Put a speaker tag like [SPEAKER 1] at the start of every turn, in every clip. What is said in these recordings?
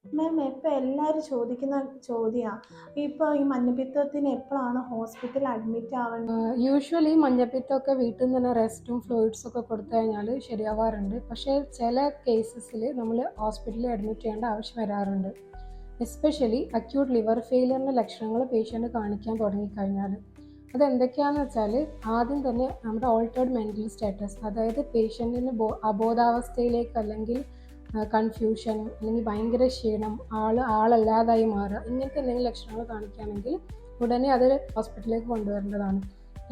[SPEAKER 1] മാം ഇപ്പം എല്ലാവരും ചോദിക്കുന്ന ചോദ്യമാണ്, ഇപ്പോൾ ഈ മഞ്ഞപ്പിത്തത്തിന് എപ്പോഴാണ് ഹോസ്പിറ്റലിൽ അഡ്മിറ്റ് ആവേണ്ടത്?
[SPEAKER 2] യൂഷ്വലി മഞ്ഞപ്പിത്തമൊക്കെ വീട്ടിൽ നിന്ന് തന്നെ റെസ്റ്റും ഫ്ലൂയിഡ്സും ഒക്കെ കൊടുത്തു കഴിഞ്ഞാൽ ശരിയാവാറുണ്ട്. പക്ഷേ ചില കേസസിൽ നമ്മൾ ഹോസ്പിറ്റലിൽ അഡ്മിറ്റ് ചെയ്യേണ്ട ആവശ്യം വരാറുണ്ട്. എസ്പെഷ്യലി അക്യൂട്ട് ലിവർ ഫെയിലിയറിൻ്റെ ലക്ഷണങ്ങൾ പേഷ്യൻ്റ് കാണിക്കാൻ തുടങ്ങിക്കഴിഞ്ഞാൽ. അതെന്തൊക്കെയാണെന്ന് വെച്ചാൽ, ആദ്യം തന്നെ നമ്മുടെ ഓൾട്ടേർഡ് മെൻ്റൽ സ്റ്റാറ്റസ്, അതായത് പേഷ്യൻറ്റിന് അബോധാവസ്ഥയിലേക്ക് അല്ലെങ്കിൽ കൺഫ്യൂഷൻ അല്ലെങ്കിൽ ഭയങ്കര ക്ഷീണം, ആളല്ലാതായി മാറുക, ഇങ്ങനത്തെ എന്തെങ്കിലും ലക്ഷണങ്ങൾ കാണിക്കുകയാണെങ്കിൽ ഉടനെ അത് ഹോസ്പിറ്റലിലേക്ക് കൊണ്ടുവരേണ്ടതാണ്.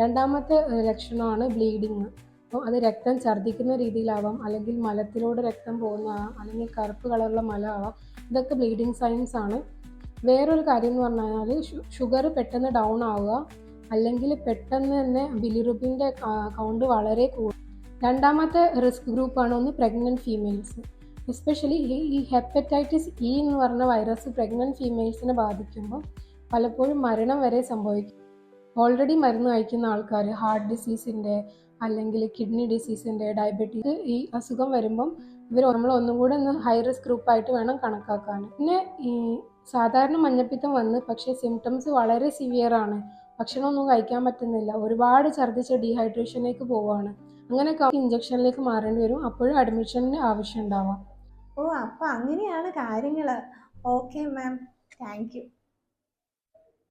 [SPEAKER 2] രണ്ടാമത്തെ ലക്ഷണമാണ് ബ്ലീഡിങ്. അപ്പോൾ അത് രക്തം ഛർദ്ദിക്കുന്ന രീതിയിലാവാം, അല്ലെങ്കിൽ മലത്തിലൂടെ രക്തം പോകുന്ന അല്ലെങ്കിൽ കറുപ്പ് കളറുള്ള മല ആവാം. ഇതൊക്കെ ബ്ലീഡിങ് സൈൻസ് ആണ്. വേറൊരു കാര്യം എന്ന് പറഞ്ഞു കഴിഞ്ഞാൽ ഷുഗർ പെട്ടെന്ന് ഡൗൺ ആവുക, അല്ലെങ്കിൽ പെട്ടെന്ന് തന്നെ ബിലിറുബിൻ്റെ കൗണ്ട് വളരെ കൂടും. രണ്ടാമത്തെ റിസ്ക് ഗ്രൂപ്പാണ് ഒന്ന് പ്രഗ്നൻറ്റ് ഫീമെയിൽസ്. എസ്പെഷ്യലി ഈ ഹെപ്പറ്റൈറ്റിസ് ഇ എന്ന് പറഞ്ഞ വൈറസ് പ്രഗ്നൻറ്റ് ഫീമെയിൽസിനെ ബാധിക്കുമ്പോൾ പലപ്പോഴും മരണം വരെ സംഭവിക്കും. ഓൾറെഡി മരുന്ന് കഴിക്കുന്ന ആൾക്കാർ, ഹാർട്ട് ഡിസീസിൻ്റെ അല്ലെങ്കിൽ കിഡ്നി ഡിസീസിൻ്റെ, ഡയബറ്റീസ്, ഈ അസുഖം വരുമ്പം നമ്മൾ ഒന്നും കൂടെ ഒന്ന് ഹൈ റിസ്ക് ഗ്രൂപ്പായിട്ട് വേണം കണക്കാക്കാൻ. പിന്നെ ഈ സാധാരണ മഞ്ഞപ്പിത്തം വന്ന് പക്ഷേ സിംറ്റംസ് വളരെ സിവിയർ ആണ്, ഭക്ഷണമൊന്നും കഴിക്കാൻ പറ്റുന്നില്ല, ഒരുപാട് ഛർദ്ദിച്ച് ഡീഹൈഡ്രേഷനിലേക്ക് പോവുകയാണ്, അങ്ങനെയൊക്കെ ഇഞ്ചക്ഷനിലേക്ക് മാറേണ്ടി വരും. അപ്പോഴും അഡ്മിഷന് ആവശ്യം ഉണ്ടാവാം.
[SPEAKER 1] ഓ, അപ്പം അങ്ങനെയാണ് കാര്യങ്ങൾ. Okay ma'am, thank you.